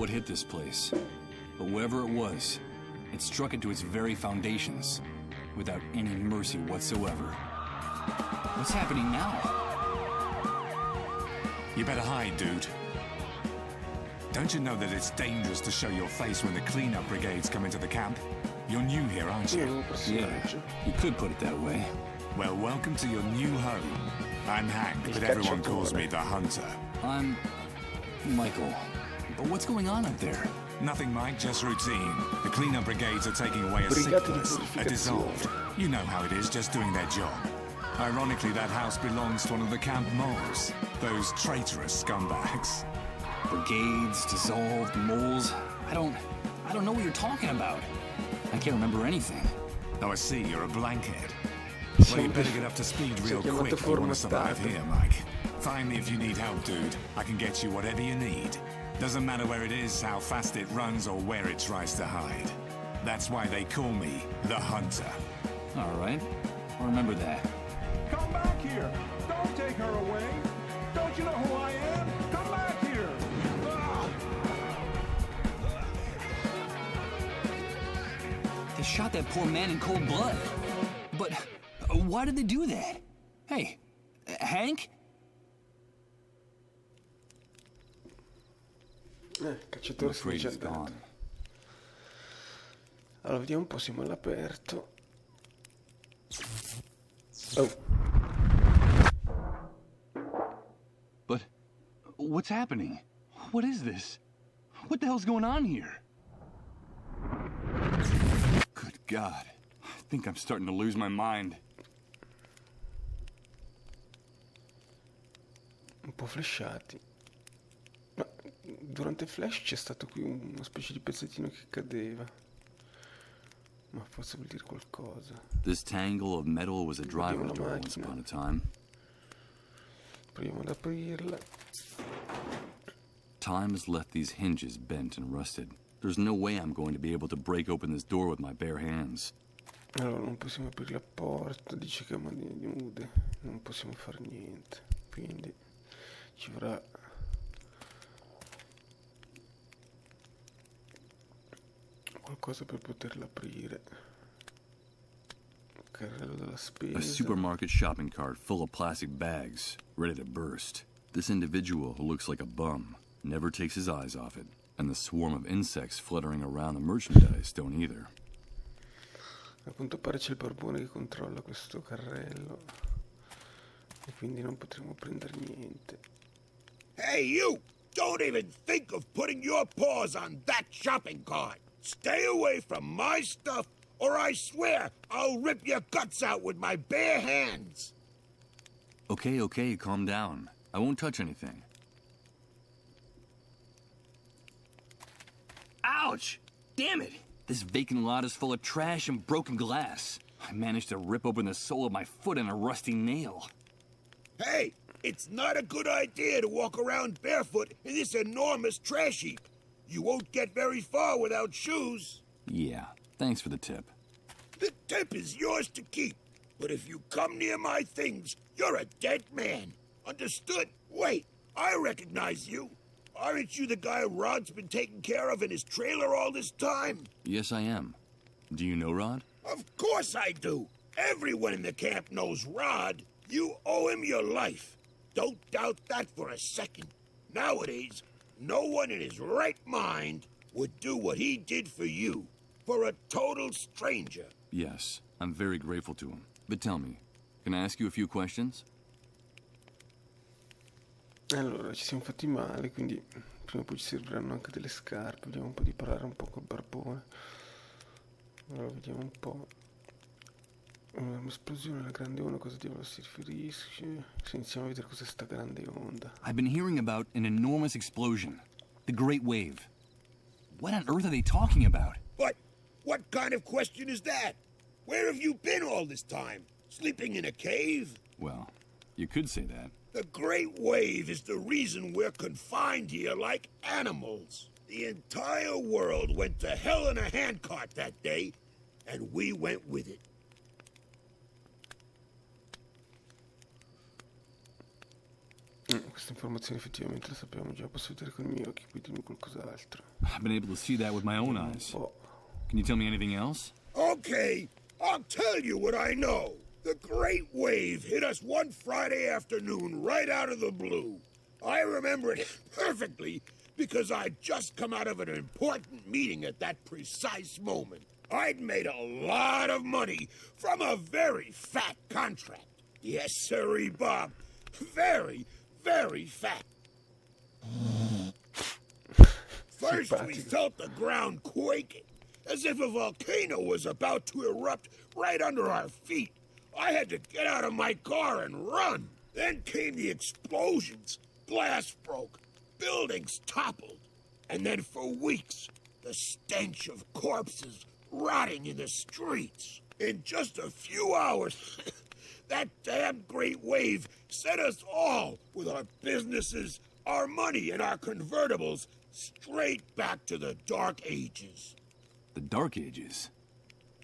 what hit this place, but whatever it was, it struck it to its very foundations, without any mercy whatsoever. What's happening now? You better hide, dude. Don't you know that it's dangerous to show your face when the cleanup brigades come into the camp? You're new here, aren't you? Yeah, you could put it that way. Well, welcome to your new home. I'm Hank, but everyone calls me the Hunter. I'm Michael. But what's going on up there? Nothing, Mike, just routine. The cleanup brigades are taking away a sick person, a dissolved. You know how it is, just doing their job. Ironically, that house belongs to one of the camp moles. Those traitorous scumbags. Brigades, dissolved, moles. I don't know what you're talking about. I can't remember anything. Oh, I see, you're a blankhead. Well, you better get up to speed real quick if you want to survive here, Mike. Find me if you need help, dude. I can get you whatever you need. Doesn't matter where it is, how fast it runs, or where it tries to hide. That's why they call me the Hunter. All right. I'll remember that. Come back here! Don't take her away! Don't you know who I am? Come back here! They shot that poor man in cold blood. But why did they do that? Hey, Hank? Cacciatore si è già andato. Allora, vediamo un po', siamo all'aperto. Oh. But what's happening? What is this? What the hell's going on here? Good God. I think I'm starting to lose my mind. Un po' flashati. Ma durante il flash c'è stato qui una specie di pezzettino che cadeva. Ma forse vuol dire qualcosa. This tangle of metal was a driver's door once upon a time. Proviamo ad aprirla. Time has left these hinges bent and rusted. There's no way I'm going to be able to break open this door with my bare hands. Allora, non possiamo aprire la porta, dice che è nude, non possiamo fare niente. Quindi ci vorrà qualcosa per poterla aprire. Carrello della spesa. A supermarket shopping cart full of plastic bags, ready to burst. This individual who looks like a bum never takes his eyes off it, and the swarm of insects fluttering around the merchandise don't either. A quanto pare c'è il barbone che controlla questo carrello e quindi non potremo prendere niente. Hey, you! Don't even think of putting your paws on that shopping cart! Stay away from my stuff, or I swear I'll rip your guts out with my bare hands! Okay, calm down. I won't touch anything. Ouch! Damn it! This vacant lot is full of trash and broken glass. I managed to rip open the sole of my foot in a rusty nail. Hey, it's not a good idea to walk around barefoot in this enormous trash heap. You won't get very far without shoes. Yeah, thanks for the tip. The tip is yours to keep. But if you come near my things, you're a dead man. Understood? Wait, I recognize you. Aren't you the guy Rod's been taking care of in his trailer all this time? Yes, I am. Do you know Rod? Of course I do. Everyone in the camp knows Rod. You owe him your life. Don't doubt that for a second. Nowadays, no one in his right mind would do what he did for you. For a total stranger. Yes, I'm very grateful to him. But tell me, can I ask you a few questions? Allora, ci siamo fatti male, quindi prima o poi ci serviranno anche delle scarpe. Vediamo un po' di parlare un po' col barbone. Allora, vediamo un po'. Un'esplosione, la grande onda, cosa diavolo si riferisce? Se iniziamo a vedere cos'è sta grande onda. I've been hearing about an enormous explosion. The Great Wave. What on earth are they talking about? What kind of question is that? Where have you been all this time? Sleeping in a cave? Well, you could say that. The Great Wave is the reason we're confined here like animals. The entire world went to hell in a handcart that day, and we went with it. Questa informazione effettivamente la sappiamo già, posso vedere con i miei occhi, poi dimmi qualcos'altro. I've been able to see that with my own eyes. Oh, Can you tell me anything else? Okay, I'll tell you what I know. The great wave hit us one Friday afternoon right out of the blue. I remember it perfectly because I'd just come out of an important meeting at that precise moment. I'd made a lot of money from a very fat contract. Yes, sirree, Bob. Very, very fat. First, we felt the ground quaking, as if a volcano was about to erupt right under our feet. I had to get out of my car and run. Then came the explosions. Glass broke. Buildings toppled. And then for weeks, the stench of corpses rotting in the streets. In just a few hours, that damn great wave set us all, with our businesses, our money, and our convertibles, straight back to the Dark Ages. The Dark Ages?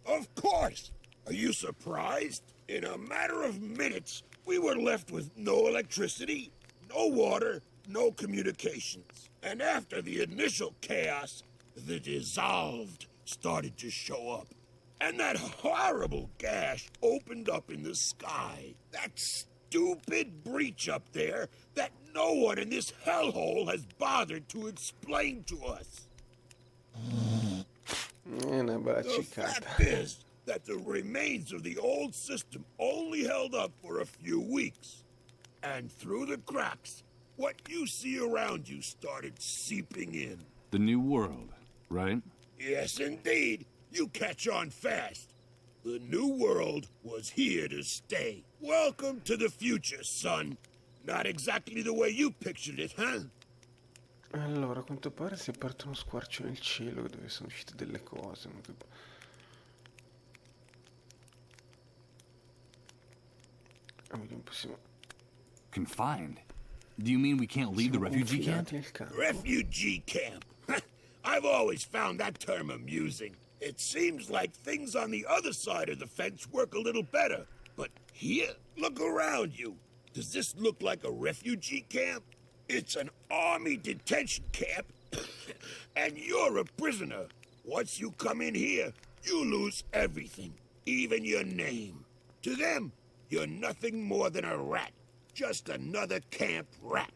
Of course! Are you surprised? In a matter of minutes, we were left with no electricity, no water, no communications. And after the initial chaos, the dissolved started to show up. And that horrible gash opened up in the sky. That stupid breach up there that no one in this hellhole has bothered to explain to us. The fact is that the remains of the old system only held up for a few weeks. And through the cracks, what you see around you started seeping in. The new world, right? Yes, indeed. You catch on fast. The new world was here to stay. Welcome to the future, son. Not exactly the way you pictured it, huh? Allora, a quanto pare si è aperto uno squarcio nel cielo dove sono uscite delle cose. Vediamo, possiamo... Confined? Do you mean we can't leave the refugee camp? Refugee camp? I've always found that term amusing. It seems like things on the other side of the fence work a little better. But here, look around you. Does this look like a refugee camp? It's an army detention camp, and you're a prisoner. Once you come in here, you lose everything, even your name. To them, you're nothing more than a rat, just another camp rat.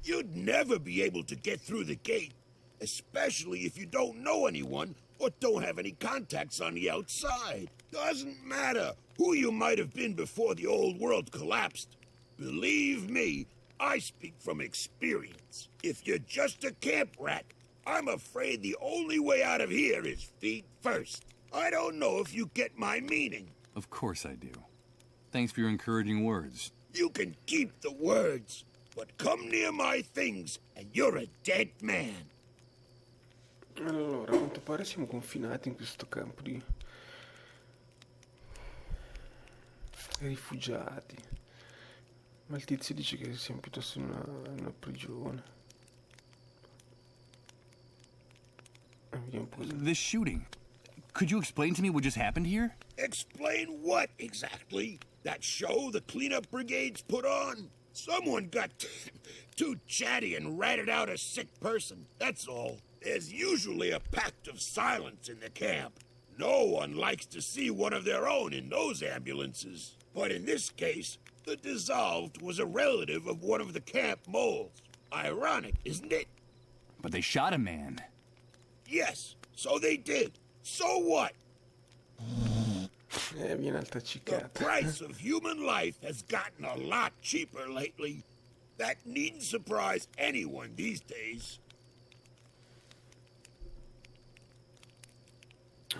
You'd never be able to get through the gate, especially if you don't know anyone or don't have any contacts on the outside. Doesn't matter who you might have been before the old world collapsed. Believe me, I speak from experience. If you're just a camp rat, I'm afraid the only way out of here is feet first. I don't know if you get my meaning. Of course I do. Thanks for your encouraging words. You can keep the words, but come near my things and you're a dead man. Allora, a quanto pare siamo confinati in questo campo di rifugiati. Ma il tizio dice che siamo piuttosto in una prigione. Vediamo un po' così. This shooting. Could you explain to me what just happened here? Explain what exactly? That show the cleanup brigades put on? Someone got too chatty and ratted out a sick person, that's all. There's usually a pact of silence in the camp. No one likes to see one of their own in those ambulances. But in this case, the dissolved was a relative of one of the camp moles. Ironic, isn't it? But they shot a man. Yes, so they did. So what? Viene alta The cicata. price of human life has gotten a lot cheaper lately. That needn't surprise anyone these days.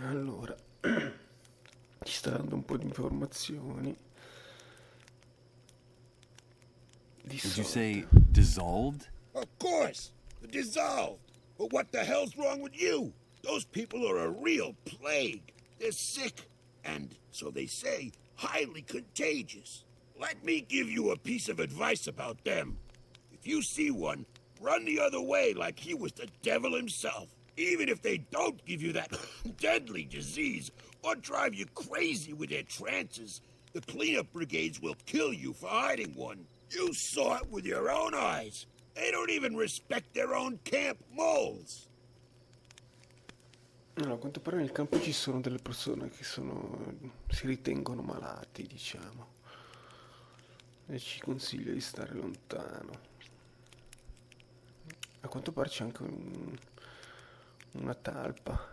Allora, ci sta dando un po' di informazioni. Did you say dissolved? Of course, the dissolved. But what the hell's wrong with you? Those people are a real plague. They're sick, and, so they say, highly contagious. Let me give you a piece of advice about them. If you see one, run the other way like he was the devil himself. Even if they don't give you that deadly disease or drive you crazy with their trances, the cleanup brigades will kill you for hiding one. You saw it with your own eyes. They don't even respect their own camp moles. Allora, a quanto pare nel campo ci sono delle persone che si ritengono malati, diciamo. E ci consiglia di stare lontano. A quanto pare c'è anche una talpa.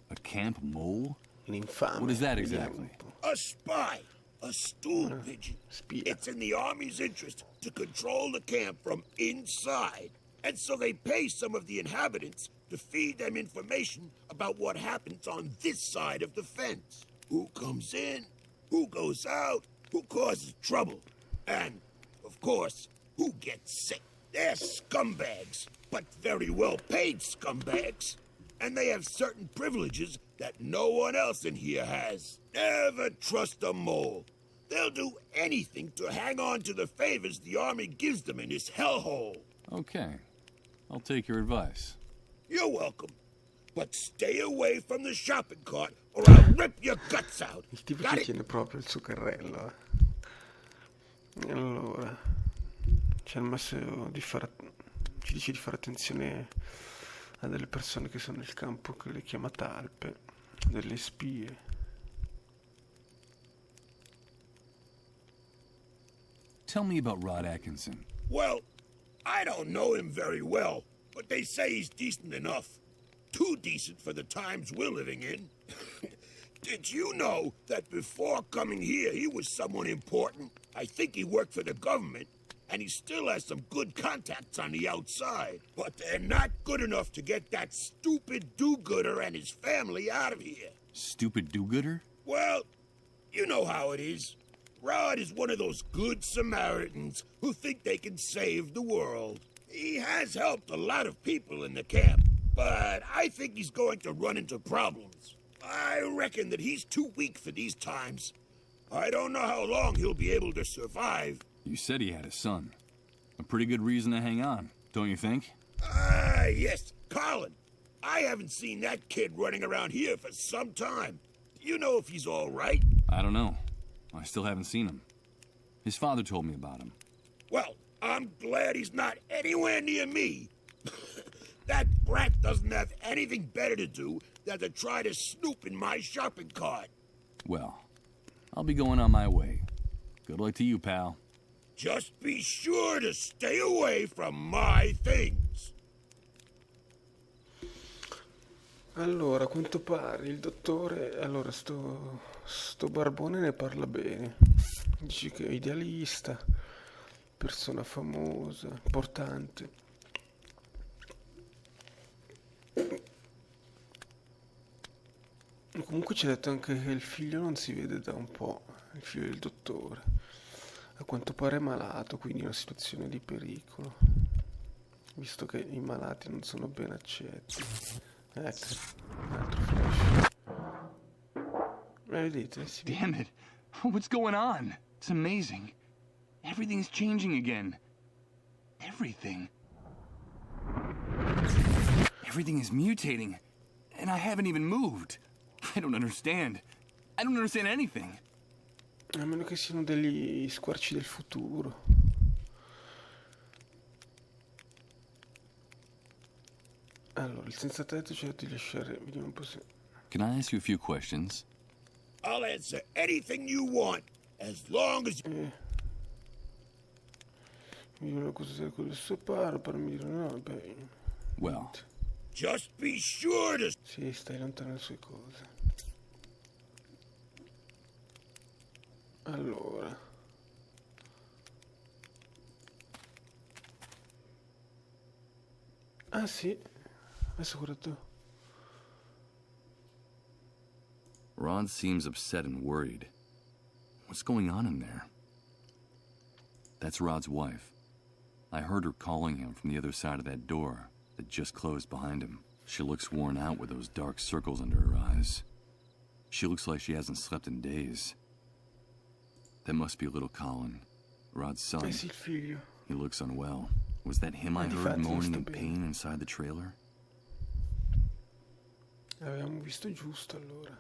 A camp mole? L'infame. What is that vediamo exactly? un po'. A spy. A stool pigeon. Spia. It's in the Army's interest to control the camp from inside. And so they pay some of the inhabitants to feed them information about what happens on this side of the fence. Who comes in, who goes out, who causes trouble. And, of course, who gets sick. They're scumbags, but very well-paid scumbags. And they have certain privileges that no one else in here has. Never trust a mole. They'll do anything to hang on to the favors the Army gives them in this hellhole. Okay. I'll take your advice. You're welcome. But stay away from the shopping cart or I'll rip your guts out. Il tipo Got ci it? tiene proprio il suo carrello. Allora, c'è il massimo di ci dice di fare attenzione a delle persone che sono nel campo, che le chiama talpe, delle spie. Tell me about Rod Atkinson. Well, I don't know him very well, but they say he's decent enough. Too decent for the times we're living in. Did you know that before coming here he was someone important? I think he worked for the government, and he still has some good contacts on the outside. But they're not good enough to get that stupid do-gooder and his family out of here. Stupid do-gooder? Well, you know how it is. Rod is one of those good Samaritans who think they can save the world. He has helped a lot of people in the camp, but I think he's going to run into problems. I reckon that he's too weak for these times. I don't know how long he'll be able to survive. You said he had a son. A pretty good reason to hang on, don't you think? Yes, Colin. I haven't seen that kid running around here for some time. Do you know if he's all right? I don't know. I still haven't seen him. His father told me about him. Well, I'm glad he's not anywhere near me. That brat doesn't have anything better to do than to try to snoop in my shopping cart. Well, I'll be going on my way. Good luck to you, pal. Just be sure to stay away from my things. Allora, a quanto pare il dottore... Allora, sto barbone ne parla bene. Dice che è idealista, persona famosa, importante. Comunque ci ha detto anche che il figlio non si vede da un po', il figlio del dottore. A quanto pare è malato, quindi in una situazione di pericolo, visto che i malati non sono ben accetti. Ecco, un altro flash. Vedete? Damn it. What's going on? It's amazing. Everything's changing again. Everything. Everything is mutating. And I haven't even moved. I don't understand. I don't understand anything. A meno che siano degli squarci del futuro. Allora, il senza tetto ci ha detto di lasciare... Vediamo un po' se... Can I ask you a few questions? I'll answer anything you want, as long as... Vediamo cosa con il suo paro, per mi dire... No, beh... Well, Just be sure to... Sì, stai lontano dalle sue cose. Allora... Ah sì, adesso guarda. Rod seems upset and worried. What's going on in there? That's Rod's wife. I heard her calling him from the other side of that door that just closed behind him. She looks worn out with those dark circles under her eyes. She looks like she hasn't slept in days. That must be little Colin, Rod's son. Eh sì, il figlio. He looks unwell. Was that him I heard moaning in pain inside the trailer? Avevamo visto giusto allora.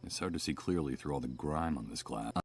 It's hard to see clearly through all the grime on this glass.